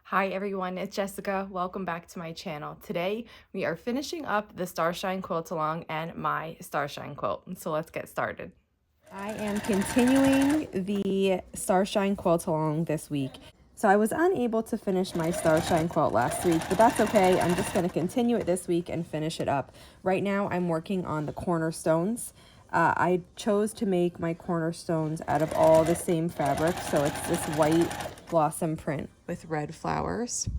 Hi everyone, it's Jessica. Welcome back to my channel. Today we are finishing up the Starshine Quilt along and my Starshine Quilt. So let's get started. I am continuing the Starshine Quilt along this week. So I was unable to finish my Starshine Quilt last week, but that's okay. I'm just going to continue it this week and finish it up. Right now I'm working on the cornerstones. I chose to make my cornerstones out of all the same fabric, so it's this white blossom print with red flowers.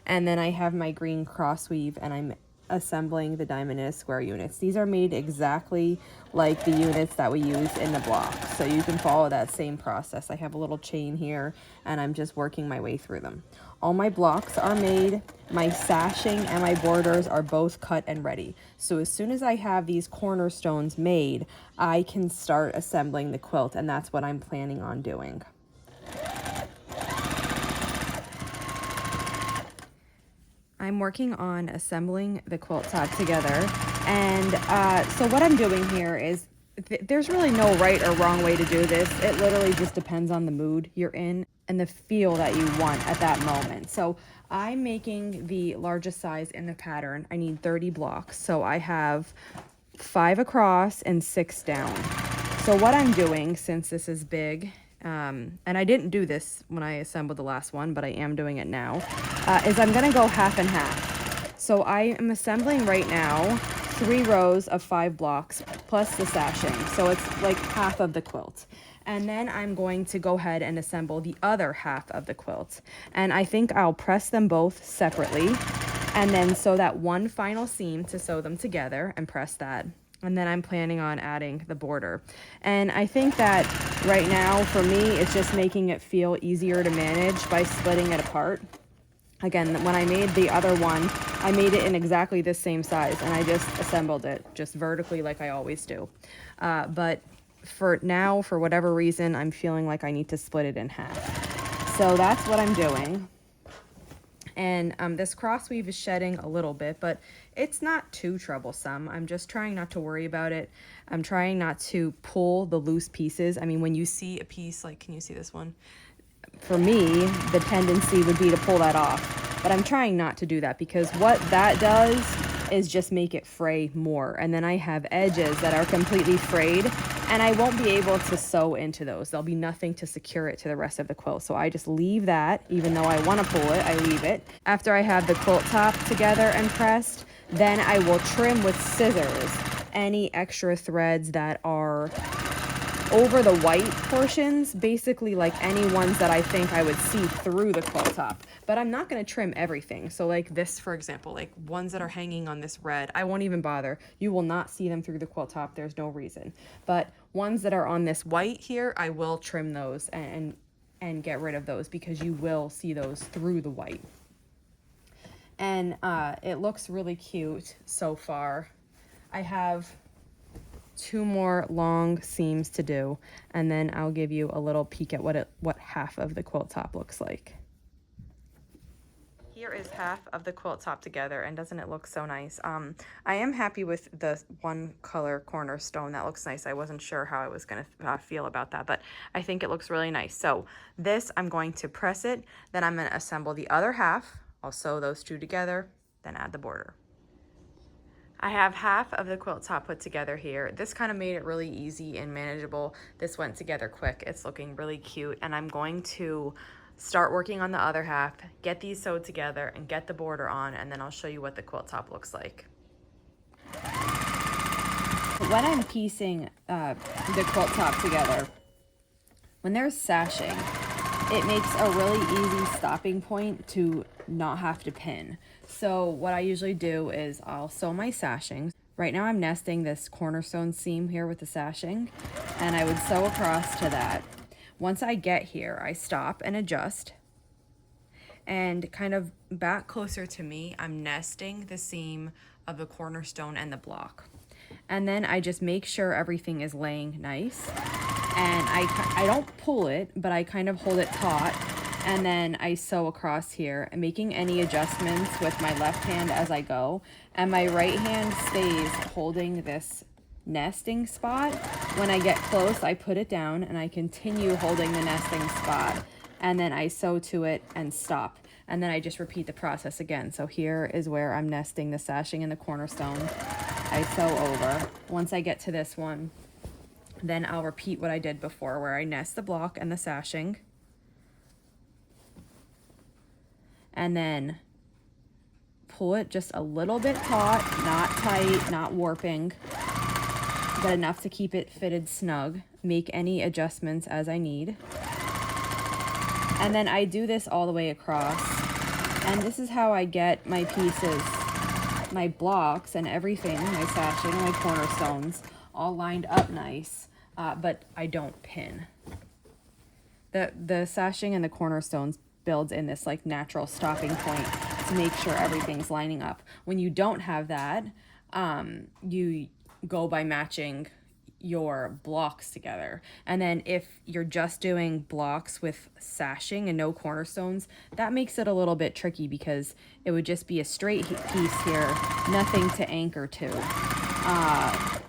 And then I have my green cross weave, and I'm assembling the diamond and square units. These are made exactly like the units that we use in the block, so you can follow that same process. I have a little chain here, and I'm just working my way through them. All my blocks are made, my sashing and my borders are both cut and ready. So as soon as I have these cornerstones made, I can start assembling the quilt, and that's what I'm planning on doing. I'm working on assembling the quilt top together, and so what I'm doing here is there's really no right or wrong way to do this. It literally just depends on the mood you're in and the feel that you want at that moment. So I'm making the largest size in the pattern. I need 30 blocks, so I have 5 across and 6 down. So what I'm doing, since this is big, and I didn't do this when I assembled the last one, but I am doing it now, is I'm gonna go half and half. So I am assembling right now 3 rows of 5 blocks plus the sashing. So it's like half of the quilt. And then I'm going to go ahead and assemble the other half of the quilt. And I think I'll press them both separately and then sew that one final seam to sew them together and press that. And then I'm planning on adding the border. And I think that right now for me, it's just making it feel easier to manage by splitting it apart. Again, when I made the other one, I made it in exactly the same size, and I just assembled it just vertically like I always do. But for now, for whatever reason, I'm feeling like I need to split it in half. So that's what I'm doing. And this cross weave is shedding a little bit, but it's not too troublesome. I'm just trying not to worry about it. I'm trying not to pull the loose pieces. I mean, when you see a piece, like, can you see this one? For me, the tendency would be to pull that off, but I'm trying not to do that, because what that does is just make it fray more, and then I have edges that are completely frayed, and I won't be able to sew into those. There'll be nothing to secure it to the rest of the quilt, so I just leave that. Even though I want to pull it, I leave it. After I have the quilt top together and pressed, then I will trim with scissors any extra threads that are over the white portions, basically like any ones that I think I would see through the quilt top. But I'm not going to trim everything. So like this, for example, like ones that are hanging on this red, I won't even bother. You will not see them through the quilt top. There's no reason. But ones that are on this white here, I will trim those and get rid of those, because you will see those through the white. And it looks really cute so far. I have 2 more long seams to do, and then I'll give you a little peek at what half of the quilt top looks like. Here is half of the quilt top together, and doesn't it look so nice? I am happy with the one color cornerstone. That looks nice. I wasn't sure how I was gonna feel about that, but I think it looks really nice. So this, I'm going to press it, then I'm gonna assemble the other half. I'll sew those 2 together, then add the border. I have half of the quilt top put together here. This kind of made it really easy and manageable. This went together quick. It's looking really cute, and I'm going to start working on the other half, get these sewed together, and get the border on, and then I'll show you what the quilt top looks like. When I'm piecing the quilt top together, when there's sashing, it makes a really easy stopping point to not have to pin. So what I usually do is I'll sew my sashing. Right now I'm nesting this cornerstone seam here with the sashing, and I would sew across to that. Once I get here, I stop and adjust, and kind of back closer to me, I'm nesting the seam of the cornerstone and the block. And then I just make sure everything is laying nice. And I don't pull it, but I kind of hold it taut, and then I sew across here, making any adjustments with my left hand as I go, and my right hand stays holding this nesting spot. When I get close, I put it down, and I continue holding the nesting spot and then I sew to it and stop. And then I just repeat the process again. So here is where I'm nesting the sashing and the cornerstone. I sew over. Once I get to this one, then I'll repeat what I did before, where I nest the block and the sashing. And then pull it just a little bit taut, not tight, not warping, but enough to keep it fitted snug. Make any adjustments as I need. And then I do this all the way across. And this is how I get my pieces, my blocks and everything, my sashing, my cornerstones, all lined up nice, but I don't pin. The sashing and the cornerstones builds in this like natural stopping point to make sure everything's lining up. When you don't have that, you go by matching your blocks together. And then if you're just doing blocks with sashing and no cornerstones, that makes it a little bit tricky because it would just be a straight piece here, nothing to anchor to.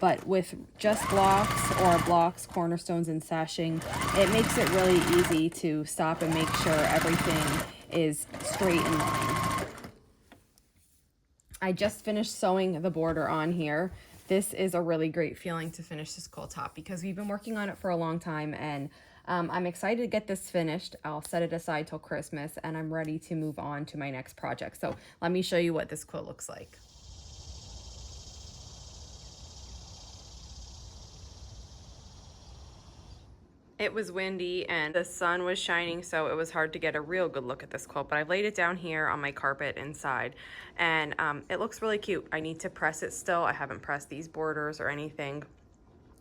But with just blocks or blocks, cornerstones, and sashing, it makes it really easy to stop and make sure everything is straight in line. I just finished sewing the border on here. This is a really great feeling to finish this quilt top because we've been working on it for a long time, and I'm excited to get this finished. I'll set it aside till Christmas and I'm ready to move on to my next project. So let me show you what this quilt looks like. It was windy and the sun was shining, so it was hard to get a real good look at this quilt, but I've laid it down here on my carpet inside, and it looks really cute. I need to press it still. I haven't pressed these borders or anything.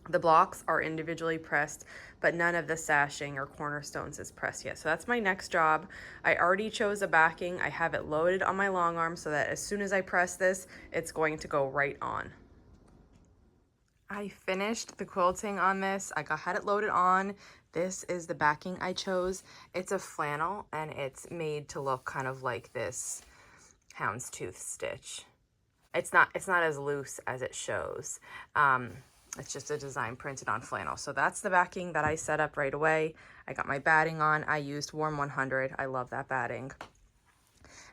The blocks are individually pressed, but none of the sashing or cornerstones is pressed yet. So that's my next job. I already chose a backing. I have it loaded on my long arm so that as soon as I press this, it's going to go right on. I finished the quilting on this. had it loaded on. This is the backing I chose. It's a flannel and it's made to look kind of like this houndstooth stitch. It's not as loose as it shows. It's just a design printed on flannel. So that's the backing that I set up right away. I got my batting on. I used Warm 100. I love that batting.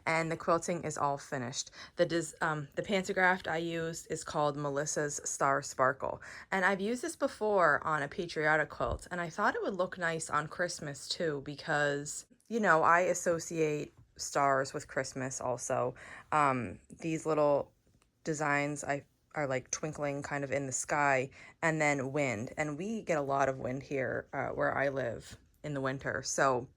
And the quilting is all finished. The pantograph I used is called Melissa's Star Sparkle. And I've used this before on a patriotic quilt, and I thought it would look nice on Christmas too because, you know, I associate stars with Christmas also. These little designs are like twinkling kind of in the sky, and then wind. And we get a lot of wind here where I live in the winter. So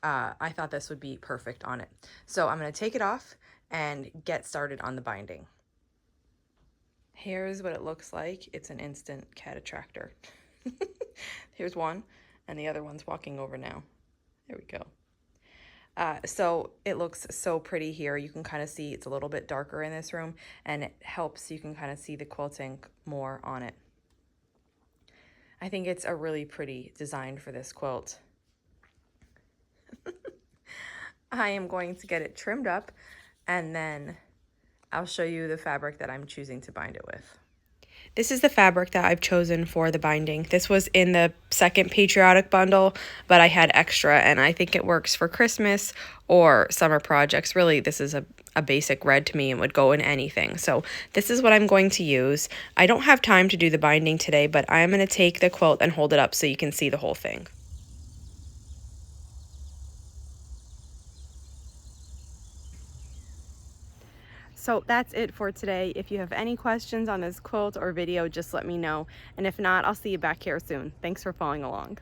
I thought this would be perfect on it. So I'm going to take it off and get started on the binding. Here's what it looks like. It's an instant cat attractor. Here's one, and the other one's walking over now. There we go. So it looks so pretty here. You can kind of see it's a little bit darker in this room, and it helps. You can kind of see the quilting more on it. I think it's a really pretty design for this quilt. I am going to get it trimmed up, and then I'll show you the fabric that I'm choosing to bind it with. This is the fabric that I've chosen for the binding. This was in the second patriotic bundle, but I had extra, and I think it works for Christmas or summer projects. Really, this is a basic red to me and would go in anything. So this is what I'm going to use. I don't have time to do the binding today, but I'm going to take the quilt and hold it up so you can see the whole thing. So that's it for today. If you have any questions on this quilt or video, just let me know. And if not, I'll see you back here soon. Thanks for following along.